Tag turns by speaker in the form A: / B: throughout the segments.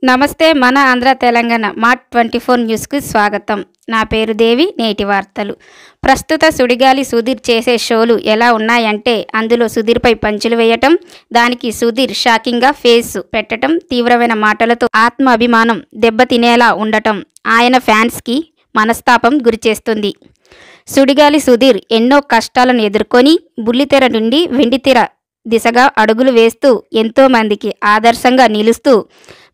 A: నమస్తే మన ఆంధ్ర తెలంగాణ మార్ట్ 24 న్యూస్కి స్వాగతం. నా పేరు దేవి. నేటి వార్తలు. ప్రస్తుత సుడిగాలి సుధీర్ చేసే షోలు ఎలా ఉన్నాయంటే అందులో సుధీర్పై పంచులు వేయటం, దానికి సుధీర్ షాకింగ్గా ఫేస్ పెట్టడం, తీవ్రమైన మాటలతో ఆత్మాభిమానం దెబ్బతినేలా ఉండటం ఆయన ఫ్యాన్స్కి మనస్తాపం గురిచేస్తుంది. సుడిగాలి సుధీర్ ఎన్నో కష్టాలను ఎదుర్కొని బుల్లితెర నుండి వెండితెర దిశగా అడుగులు వేస్తూ ఎంతోమందికి ఆదర్శంగా నిలుస్తూ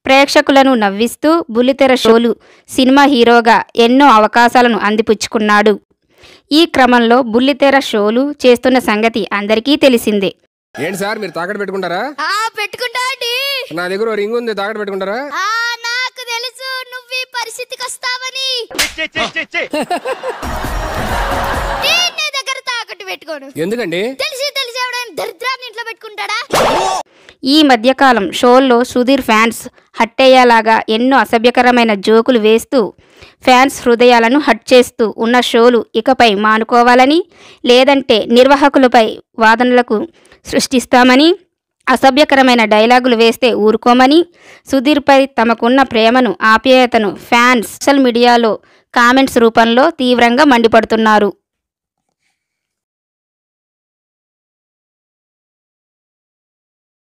A: ప్రేక్షకులను నవ్విస్తూ బుల్లితెర షోలు సినిమా హీరోగా ఎన్నో అవకాశాలను అందిపుచ్చుకున్నాడు. ఈ క్రమంలో బుల్లితెర షోలు చేస్తున్న సంగతి అందరికీ తెలిసిందే.
B: ఏంటి సార్ మీరు తాకట్టు పెట్టుకుంటారా?
C: పెట్టుకుంటాండి.
B: నా దగ్గర ఓ రింగ్ ఉంది, తాకట్టు పెట్టుకుంటారా?
C: నాకు తెలుసు నువ్వు ఈ పరిస్థితికి వస్తావని. నీ దగ్గర తాకట్టు పెట్టుకోను.
B: ఎందుకండి?
C: తెలిసి ఎవడైనా దరిద్రాన్ని ఇంట్లో పెట్టుకుంటాడా?
A: ఈ మధ్యకాలం షోల్లో సుధీర్ ఫ్యాన్స్ హట్టయ్యేలాగా ఎన్నో అసభ్యకరమైన జోకులు వేస్తూ ఫ్యాన్స్ హృదయాలను హట్ చేస్తూ ఉన్న షోలు ఇకపై మానుకోవాలని, లేదంటే నిర్వాహకులపై వాదనలకు సృష్టిస్తామని, అసభ్యకరమైన డైలాగులు వేస్తే ఊరుకోమని, సుధీర్పై తమకున్న ప్రేమను ఆప్యాయతను ఫ్యాన్స్ సోషల్ మీడియాలో కామెంట్స్ రూపంలో తీవ్రంగా మండిపడుతున్నారు.